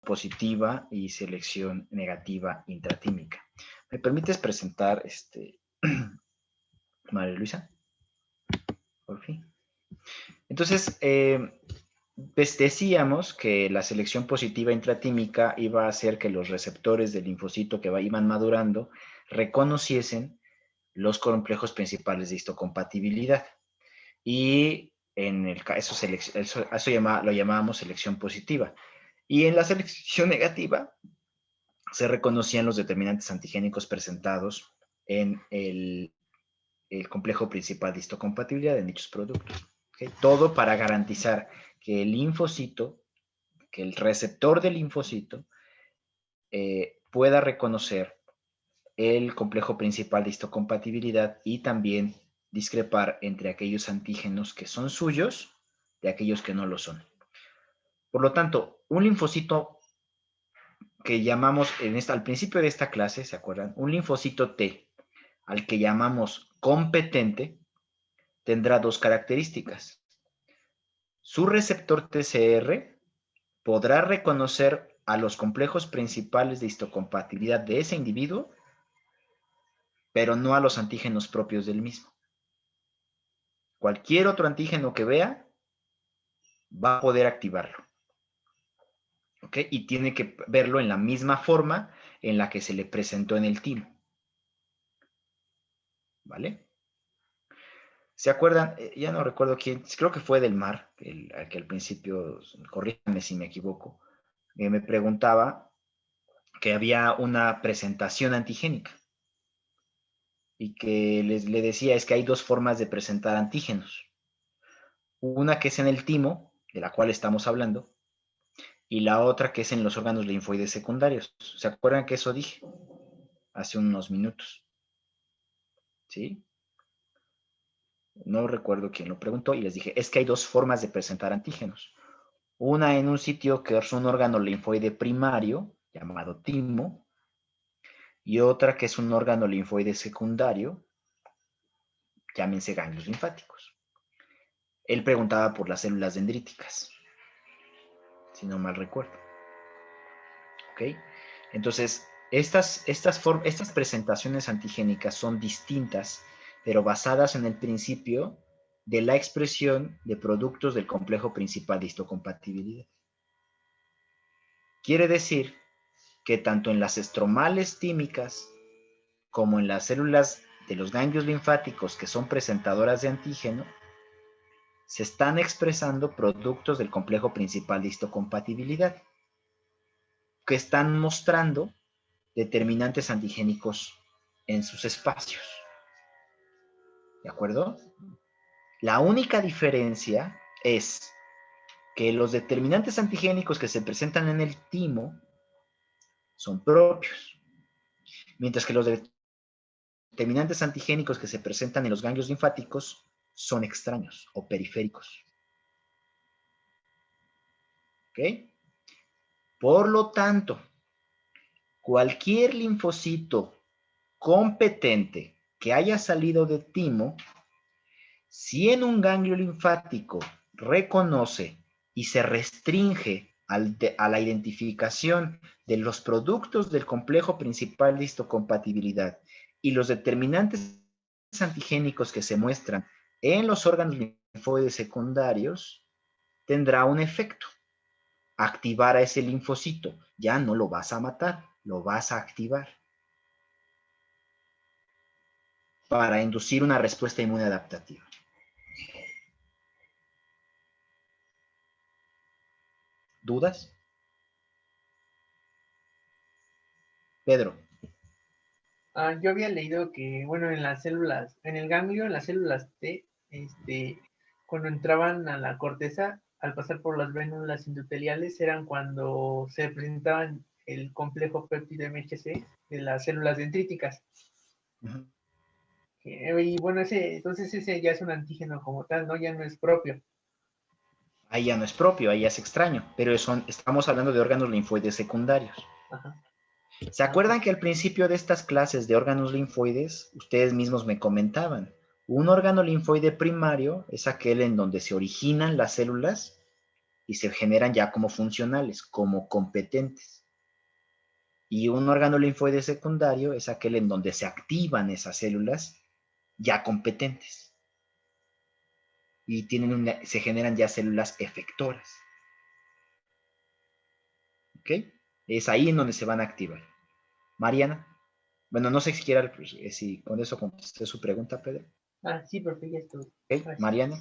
positiva y selección negativa intratímica. ¿Me permites presentar, María Luisa? Por fin. Entonces, pues decíamos que la selección positiva intratímica iba a hacer que los receptores del linfocito que iban madurando reconociesen los complejos principales de histocompatibilidad. Y en el caso, lo llamábamos selección positiva. Y en la selección negativa se reconocían los determinantes antigénicos presentados en el complejo principal de histocompatibilidad de dichos productos. ¿Okay? Todo para garantizar que el linfocito, que el receptor del linfocito pueda reconocer el complejo principal de histocompatibilidad y también discrepar entre aquellos antígenos que son suyos de aquellos que no lo son. Por lo tanto, un linfocito que llamamos al principio de esta clase, ¿se acuerdan? Un linfocito T, al que llamamos competente, tendrá dos características. Su receptor TCR podrá reconocer a los complejos principales de histocompatibilidad de ese individuo, pero no a los antígenos propios del mismo. Cualquier otro antígeno que vea va a poder activarlo. ¿Ok? Y tiene que verlo en la misma forma en la que se le presentó en el timo. ¿Vale? ¿Se acuerdan? Ya no recuerdo quién, creo que fue Del Mar, que al principio, corríjame si me equivoco, me preguntaba que había una presentación antigénica y que le decía es que hay dos formas de presentar antígenos. Una que es en el timo, de la cual estamos hablando, y la otra que es en los órganos linfoides secundarios. ¿Se acuerdan que eso dije hace unos minutos? ¿Sí? No recuerdo quién lo preguntó y les dije, es que hay dos formas de presentar antígenos. Una en un sitio que es un órgano linfoide primario, llamado timo, y otra que es un órgano linfoide secundario, llámense ganglios linfáticos. Él preguntaba por las células dendríticas, si no mal recuerdo. ¿Ok? Entonces, estas presentaciones antigénicas son distintas, pero basadas en el principio de la expresión de productos del complejo principal de histocompatibilidad. Quiere decir que tanto en las estromales tímicas como en las células de los ganglios linfáticos que son presentadoras de antígeno, se están expresando productos del complejo principal de histocompatibilidad que están mostrando determinantes antigénicos en sus espacios. ¿De acuerdo? La única diferencia es que los determinantes antigénicos que se presentan en el timo son propios, mientras que los determinantes antigénicos que se presentan en los ganglios linfáticos son extraños o periféricos. ¿Ok? Por lo tanto, cualquier linfocito competente que haya salido de timo, si en un ganglio linfático reconoce y se restringe a la identificación de los productos del complejo principal de histocompatibilidad y los determinantes antigénicos que se muestran en los órganos linfoides secundarios, tendrá un efecto. Activar a ese linfocito. Ya no lo vas a matar, lo vas a activar para inducir una respuesta inmune adaptativa. ¿Dudas? Pedro. Yo había leído que, bueno, en las células, en el ganglio, en las células T, cuando entraban a la corteza, al pasar por las vénulas endoteliales, eran cuando se presentaban el complejo péptido MHC de las células dendríticas. Y bueno, entonces ese ya es un antígeno como tal, ¿no? Ya no es propio. Ahí ya no es propio, ahí ya es extraño, pero estamos hablando de órganos linfoides secundarios. Ajá. ¿Se acuerdan que al principio de estas clases de órganos linfoides, ustedes mismos me comentaban, un órgano linfoide primario es aquel en donde se originan las células y se generan ya como funcionales, como competentes. Y un órgano linfoide secundario es aquel en donde se activan esas células ya competentes y se generan ya células efectoras. ¿Ok? Es ahí en donde se van a activar. Mariana. Bueno, no sé si quiera, pues, si con eso contesté su pregunta, Pedro. Sí, profe, ya estuvo. ¿Ok? Mariana.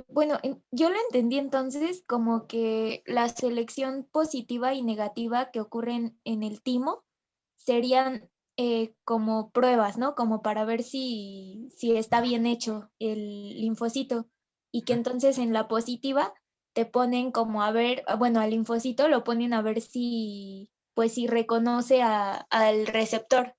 Bueno, yo lo entendí entonces como que la selección positiva y negativa que ocurren en el timo serían como pruebas, ¿no? Como para ver si está bien hecho el linfocito y que entonces en la positiva te ponen como a ver, bueno, al linfocito lo ponen a ver si, pues si reconoce al receptor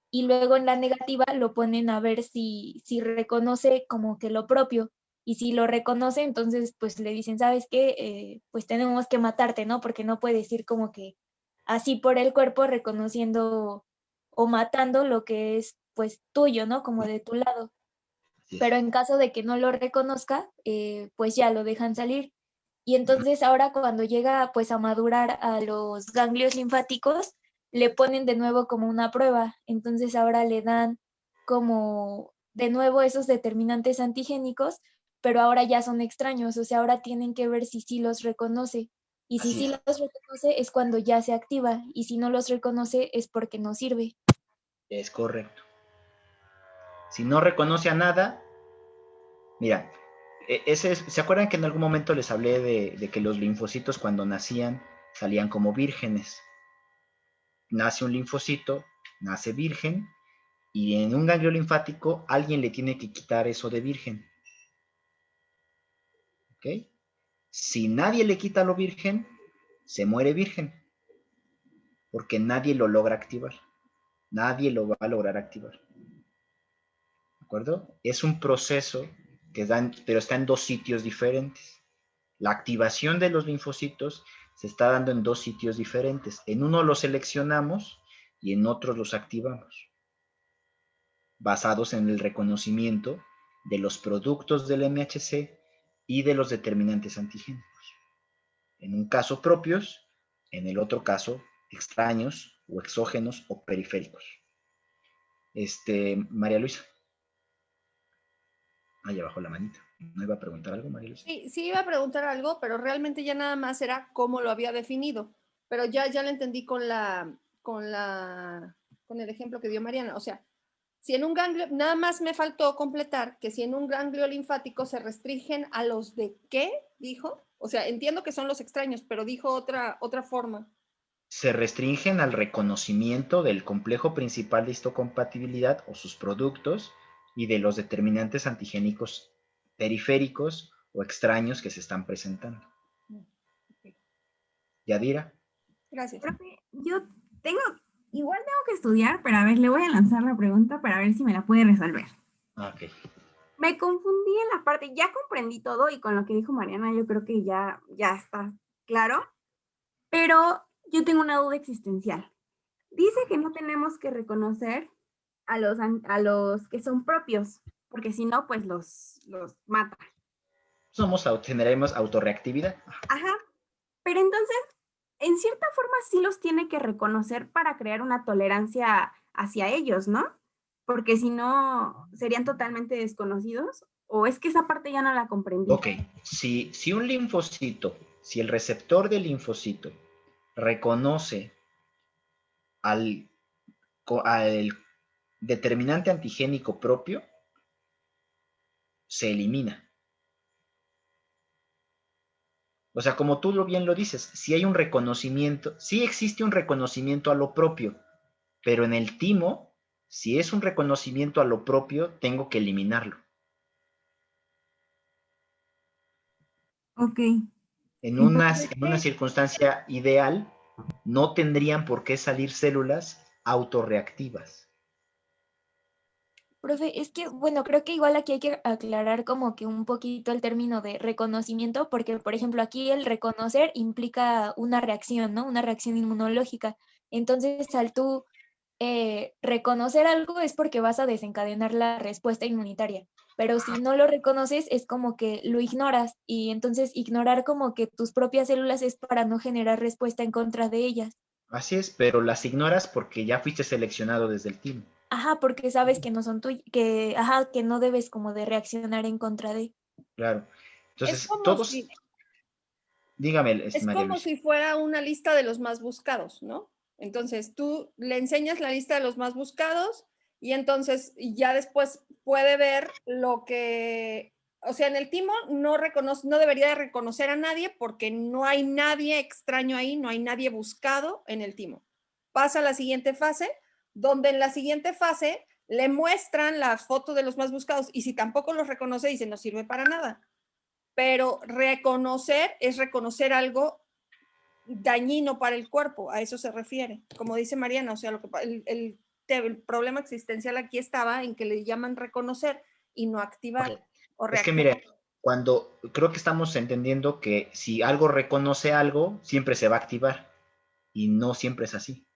y luego en la negativa lo ponen a ver si reconoce como que lo propio. Y si lo reconoce, entonces pues le dicen, ¿sabes qué? Pues tenemos que matarte, ¿no? Porque no puedes ir como que así por el cuerpo reconociendo o matando lo que es pues tuyo, ¿no? Como de tu lado. Pero en caso de que no lo reconozca, pues ya lo dejan salir. Y entonces ahora cuando llega pues a madurar a los ganglios linfáticos, le ponen de nuevo como una prueba. Entonces ahora le dan como de nuevo esos determinantes antigénicos, pero ahora ya son extraños, o sea, ahora tienen que ver si sí los reconoce. Y si sí los reconoce es cuando ya se activa, y si no los reconoce es porque no sirve. Es correcto. Si no reconoce a nada, mira, ¿se acuerdan que en algún momento les hablé de que los linfocitos cuando nacían salían como vírgenes? Nace un linfocito, nace virgen, y en un ganglio linfático alguien le tiene que quitar eso de virgen. ¿Ok? Si nadie le quita lo virgen, se muere virgen, porque nadie lo logra activar. Nadie lo va a lograr activar. ¿De acuerdo? Es un proceso pero está en dos sitios diferentes. La activación de los linfocitos se está dando en dos sitios diferentes. En uno los seleccionamos y en otros los activamos, basados en el reconocimiento de los productos del MHC y de los determinantes antigénicos. En un caso propios, en el otro caso extraños o exógenos o periféricos. María Luisa. Ahí abajo la manita. ¿No iba a preguntar algo, María Luisa? Sí, iba a preguntar algo, pero realmente ya nada más era cómo lo había definido. Pero ya lo entendí con el ejemplo que dio Mariana. O sea, si en un ganglio, nada más me faltó completar que si en un ganglio linfático se restringen a los de qué, dijo. O sea, entiendo que son los extraños, pero dijo otra forma. Se restringen al reconocimiento del complejo principal de histocompatibilidad o sus productos y de los determinantes antigénicos periféricos o extraños que se están presentando. Okay. Yadira. Gracias. Profe, igual tengo que estudiar, pero a ver, le voy a lanzar la pregunta para ver si me la puede resolver. Ok. Me confundí en la parte, ya comprendí todo y con lo que dijo Mariana yo creo que ya está claro, pero yo tengo una duda existencial. Dice que no tenemos que reconocer a los que son propios, porque si no, pues los mata. Generaremos autorreactividad. Ajá, pero entonces, en cierta forma sí los tiene que reconocer para crear una tolerancia hacia ellos, ¿no? Porque si no, serían totalmente desconocidos. ¿O es que esa parte ya no la comprendí? Ok, si un linfocito, si el receptor del linfocito reconoce al determinante antigénico propio, se elimina. O sea, como tú bien lo dices, si hay un reconocimiento, sí existe un reconocimiento a lo propio, pero en el timo, si es un reconocimiento a lo propio, tengo que eliminarlo. Ok. En una circunstancia ideal, no tendrían por qué salir células autorreactivas. Profe, es que, bueno, creo que igual aquí hay que aclarar como que un poquito el término de reconocimiento, porque, por ejemplo, aquí el reconocer implica una reacción, ¿no? Una reacción inmunológica. Entonces, al tú reconocer algo es porque vas a desencadenar la respuesta inmunitaria. pero si no lo reconoces es como que lo ignoras y entonces ignorar como que tus propias células es para no generar respuesta en contra de ellas. Así es, pero las ignoras porque ya fuiste seleccionado desde el timo. Ajá, porque sabes que no son tuyas, que no debes como de reaccionar en contra de. Claro. Es Entonces, como todos, si, dígame, es María como Luisa. si fuera una lista de los más buscados, ¿no? Entonces tú le enseñas la lista de los más buscados y entonces ya después puede ver lo que, o sea, en el timo no debería de reconocer a nadie porque no hay nadie extraño ahí, no hay nadie buscado en el timo. Pasa a la siguiente fase, donde en la siguiente fase le muestran las fotos de los más buscados y si tampoco los reconoce, dice no sirve para nada. Pero reconocer es reconocer algo dañino para el cuerpo, a eso se refiere. Como dice Mariana, o sea, el problema existencial aquí estaba en que le llaman reconocer y no activar Okay. o Es que reactivar. mire, cuando creo que estamos entendiendo que si algo reconoce algo, siempre se va a activar y no siempre es así.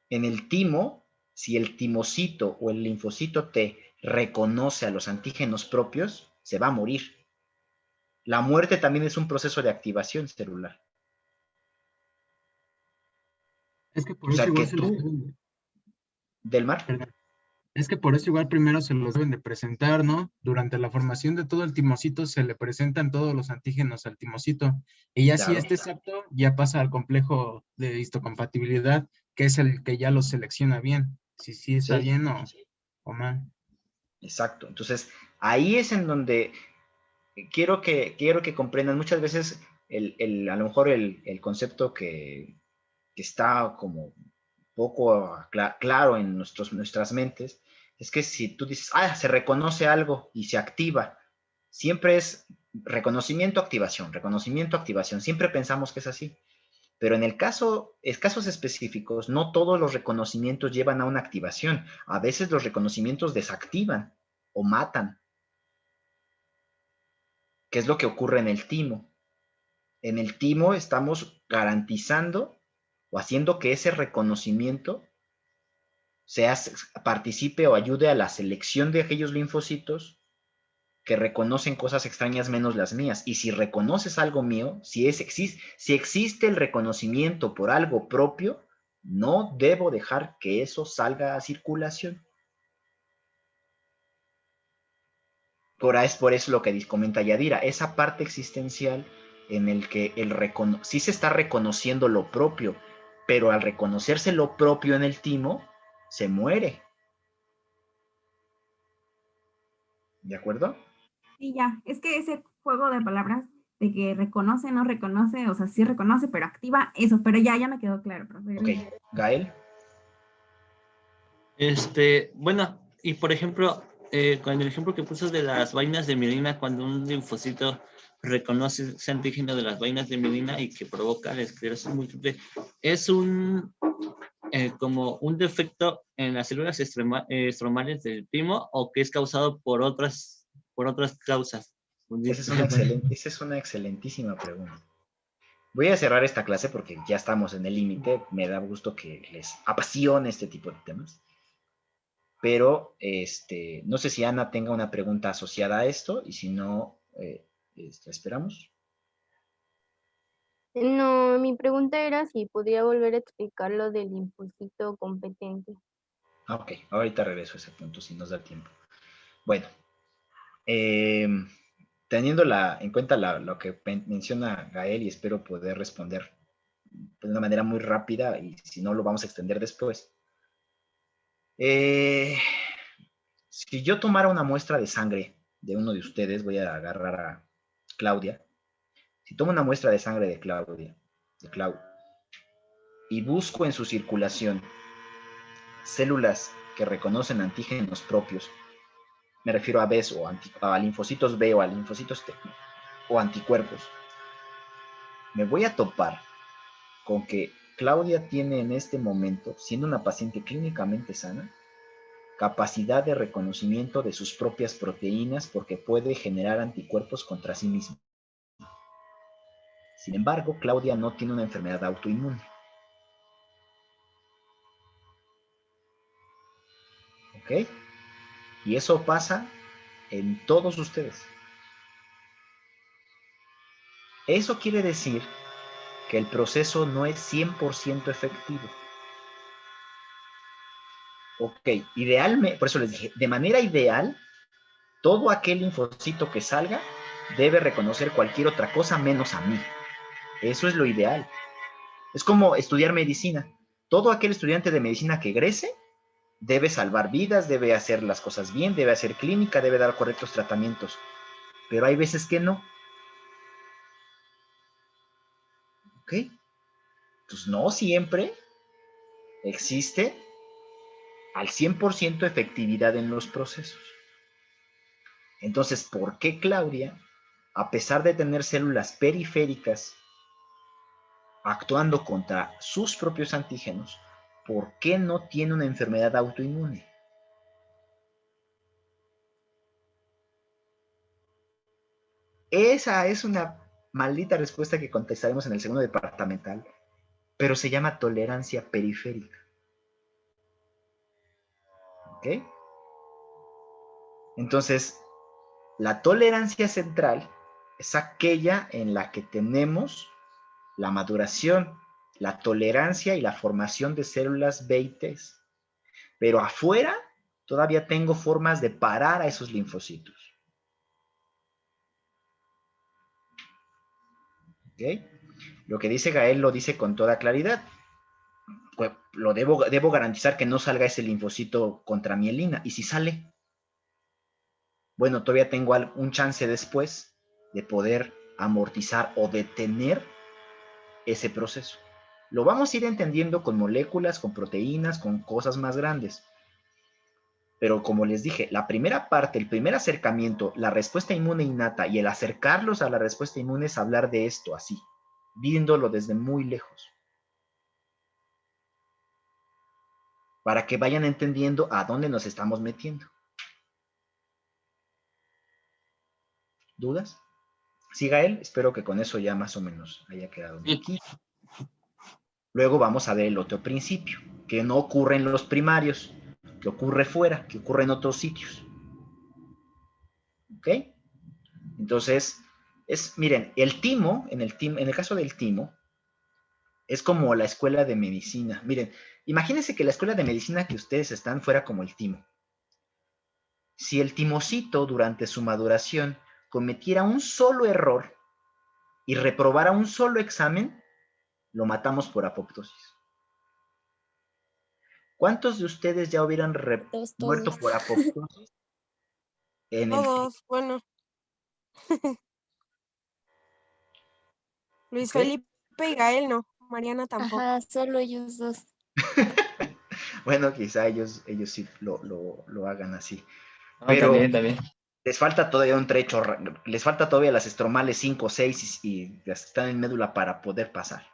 En el timo, si el timocito o el linfocito T reconoce a los antígenos propios, se va a morir. La muerte también es un proceso de activación celular. Es que O por eso sea, que igual se los tú, deben, Delmar, perdón, es que por eso igual primero se los deben de presentar, ¿no? Durante la formación de todo el timocito se le presentan todos los antígenos al timocito. Y ya si claro, este es apto, ya pasa al complejo de histocompatibilidad, que es el que ya lo selecciona bien. Si sí está sí, bien o mal. exacto. Entonces, ahí es en donde quiero que comprendan muchas veces a lo mejor el concepto que está como poco claro en nuestras mentes, es que si tú dices, se reconoce algo y se activa, siempre es reconocimiento, activación, siempre pensamos que es así. Pero en casos específicos, no todos los reconocimientos llevan a una activación. A veces los reconocimientos desactivan o matan, que es lo que ocurre en el timo. En el timo estamos garantizando o haciendo que ese reconocimiento participe o ayude a la selección de aquellos linfocitos que reconocen cosas extrañas menos las mías. Y si reconoces algo mío, si existe el reconocimiento por algo propio, no debo dejar que eso salga a circulación. Es por eso lo que comenta Yadira, esa parte existencial en el que sí se está reconociendo lo propio, pero al reconocerse lo propio en el timo, se muere. ¿De acuerdo? Y ya, es que ese juego de palabras de que reconoce, no reconoce, o sea, sí reconoce, pero activa eso, pero ya me quedó claro, profe. Ok, Gael. Bueno, y por ejemplo, con el ejemplo que puso de las vainas de mielina, cuando un linfocito reconoce ese antígeno de las vainas de mielina y que provoca la esclerosis múltiple, es como un defecto en las células estromales del timo o que es causado por otras causas. Esa es una excelentísima pregunta. Voy a cerrar esta clase porque ya estamos en el límite. Me da gusto que les apasione este tipo de temas. Pero no sé si Ana tenga una pregunta asociada a esto y si no, esperamos. No, mi pregunta era si podría volver a explicar lo del linfocito competente. Ok, ahorita regreso a ese punto si nos da tiempo. Bueno, teniendo en cuenta lo que menciona Gael y espero poder responder de una manera muy rápida y si no lo vamos a extender después. Si yo tomara una muestra de sangre de uno de ustedes, voy a agarrar a Claudia. Si tomo una muestra de sangre de Clau, y busco en su circulación células que reconocen antígenos propios, me refiero a Bs o a linfocitos B o a linfocitos T o anticuerpos, me voy a topar con que Claudia tiene en este momento, siendo una paciente clínicamente sana, capacidad de reconocimiento de sus propias proteínas porque puede generar anticuerpos contra sí misma. Sin embargo, Claudia no tiene una enfermedad autoinmune. ¿Ok? Y eso pasa en todos ustedes. Eso quiere decir que el proceso no es 100% efectivo. Ok, idealmente, por eso les dije, de manera ideal, todo aquel linfocito que salga debe reconocer cualquier otra cosa menos a mí. Eso es lo ideal. Es como estudiar medicina. Todo aquel estudiante de medicina que egrese debe salvar vidas, debe hacer las cosas bien, debe hacer clínica, debe dar correctos tratamientos. Pero hay veces que no. ¿Ok? Pues no siempre existe al 100% efectividad en los procesos. Entonces, ¿por qué Claudia, a pesar de tener células periféricas actuando contra sus propios antígenos, por qué no tiene una enfermedad autoinmune? Esa es una maldita respuesta que contestaremos en el segundo departamental, pero se llama tolerancia periférica. ¿Ok? Entonces, la tolerancia central es aquella en la que tenemos la maduración, la tolerancia y la formación de células B y T. Pero afuera todavía tengo formas de parar a esos linfocitos. ¿Ok? Lo que dice Gael lo dice con toda claridad. Pues debo garantizar que no salga ese linfocito contra mielina. ¿Y si sale? Bueno, todavía tengo un chance después de poder amortizar o detener ese proceso. Lo vamos a ir entendiendo con moléculas, con proteínas, con cosas más grandes. Pero como les dije, la primera parte, el primer acercamiento, la respuesta inmune innata y el acercarlos a la respuesta inmune es hablar de esto así, viéndolo desde muy lejos. Para que vayan entendiendo a dónde nos estamos metiendo. ¿Dudas? Sí, Gael, espero que con eso ya más o menos haya quedado bien aquí. Luego vamos a ver el otro principio, que no ocurre en los primarios, que ocurre fuera, que ocurre en otros sitios. ¿Ok? Entonces, miren, el timo, en el caso del timo, es como la escuela de medicina. Miren, imagínense que la escuela de medicina que ustedes están fuera como el timo. Si el timocito durante su maduración cometiera un solo error y reprobara un solo examen, lo matamos por apoptosis. ¿Cuántos de ustedes ya hubieran muerto por apoptosis? Todos, bueno. Luis ¿Okay? Felipe y Gael no, Mariana tampoco. Ajá, solo ellos dos. Bueno, quizá ellos sí lo hagan así. No, Pero también. les falta todavía un trecho, les falta todavía las estromales 5, 6 y las que están en médula para poder pasar.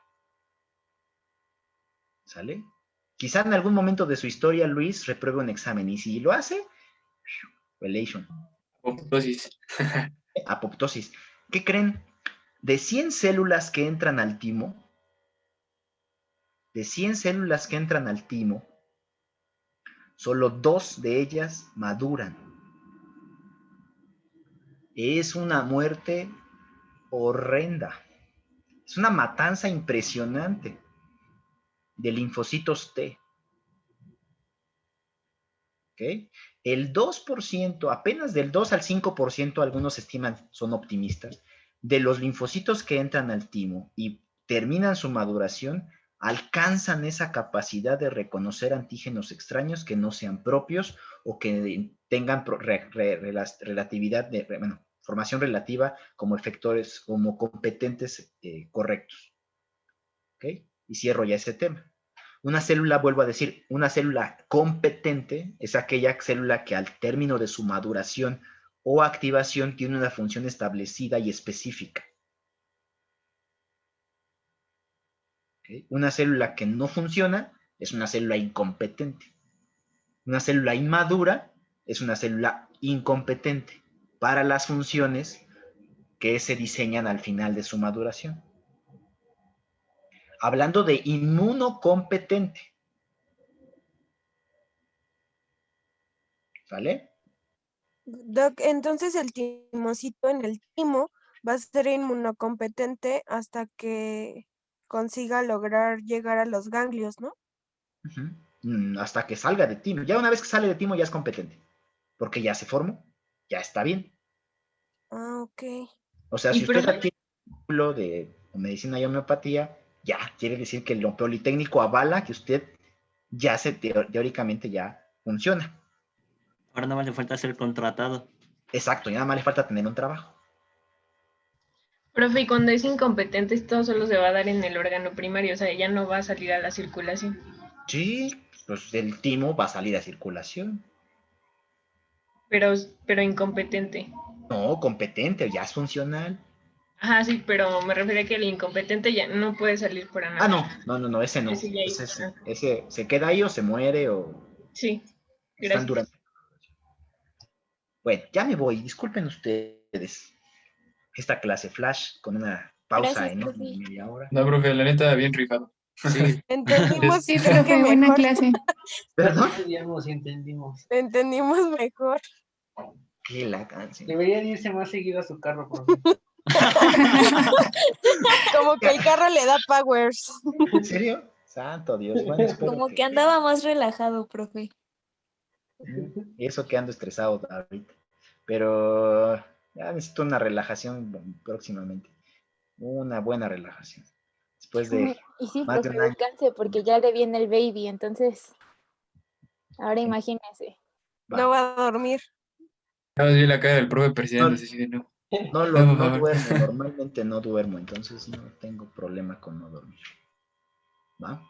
¿Sale? Quizá en algún momento de su historia Luis repruebe un examen y si lo hace, relation. Apoptosis. Apoptosis. ¿Qué creen? De 100 células que entran al timo, solo 2 de ellas maduran. Es una muerte horrenda. Es una matanza impresionante de linfocitos T. ¿Okay? El 2%, apenas del 2 al 5%, algunos estiman, son optimistas, de los linfocitos que entran al timo y terminan su maduración, alcanzan esa capacidad de reconocer antígenos extraños que no sean propios o que tengan relatividad formación relativa como efectores, como competentes correctos. ¿Ok? Y cierro ya ese tema. Una célula, vuelvo a decir, una célula competente es aquella célula que al término de su maduración o activación tiene una función establecida y específica. ¿Okay? Una célula que no funciona es una célula incompetente. Una célula inmadura es una célula incompetente para las funciones que se diseñan al final de su maduración. Hablando de inmunocompetente. ¿Sale? Doc, entonces el timocito en el timo va a ser inmunocompetente hasta que consiga lograr llegar a los ganglios, ¿no? Hasta que salga de timo. Ya una vez que sale de timo ya es competente, porque ya se formó, ya está bien. Ah, ok. O sea, si usted adquiere un título de medicina y homeopatía, ya quiere decir que el Politécnico avala que usted ya teóricamente ya funciona. Ahora nada más le falta ser contratado. Exacto, y nada más le falta tener un trabajo. Profe, y cuando es incompetente, esto solo se va a dar en el órgano primario, o sea, ya no va a salir a la circulación. Sí, pues el timo va a salir a circulación. Pero incompetente. No, competente, ya es funcional. Ajá, sí, pero me refiero a que el incompetente ya no puede salir por Ah, análisis. no, ese no. Ese ya hizo. Ese se queda ahí o se muere o Sí, están gracias. durante. Bueno, ya me voy, disculpen ustedes. Esta clase flash con una pausa Gracias, enorme de profe. media hora. No, profe, la neta, bien rifado. Sí. Entendimos, Sí, creo que profe, buena mejor. clase. ¿Perdón? Estudiamos y entendimos. Entendimos mejor. Qué la canción. Deberían irse más seguido a su carro, profe. Como que el carro le da powers. ¿En serio? Santo Dios. Bueno, espero Como que andaba más relajado, profe. Y eso que ando estresado ahorita. Pero ya necesito una relajación próximamente. Una buena relajación. Después de Y sí, más de profe, un año. descanse porque ya le viene el baby, entonces, ahora imagínese. No va a dormir. Nada más vi la cara del profe presidente, así de no. No por favor. duermo, normalmente no duermo, entonces no tengo problema con no dormir. ¿Va?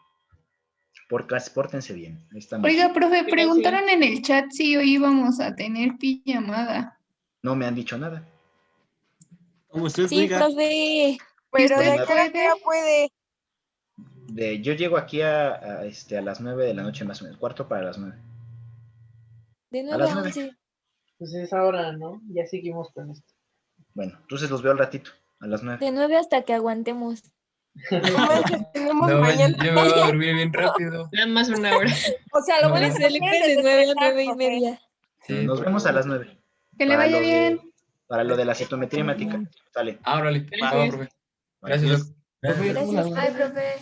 Pórtense bien. Ahí estamos. Oiga, profe, preguntaron en el chat si hoy íbamos a tener pijamada. No me han dicho nada. Como usted Sí, diga. profe. Pero usted de qué hora puede. Yo llego aquí a las 9 de la noche más o menos, cuarto para las 9. De A 9 las a 9. 11. Pues es ahora, ¿no? Ya seguimos con esto. Bueno, entonces los veo al ratito, a las 9. De 9 hasta que aguantemos. No manches, tenemos No, mañana. yo me voy a dormir bien rápido. Nada más una hora. O sea, lo bueno es que Felipe de 9 a 9 y media. Sí, Nos vemos a las 9. Que le vaya bien. Para lo de la citometría hemática. Sale. órale. Va, Gracias. profe. Gracias, Doc. Profe, Gracias, una duda. profe.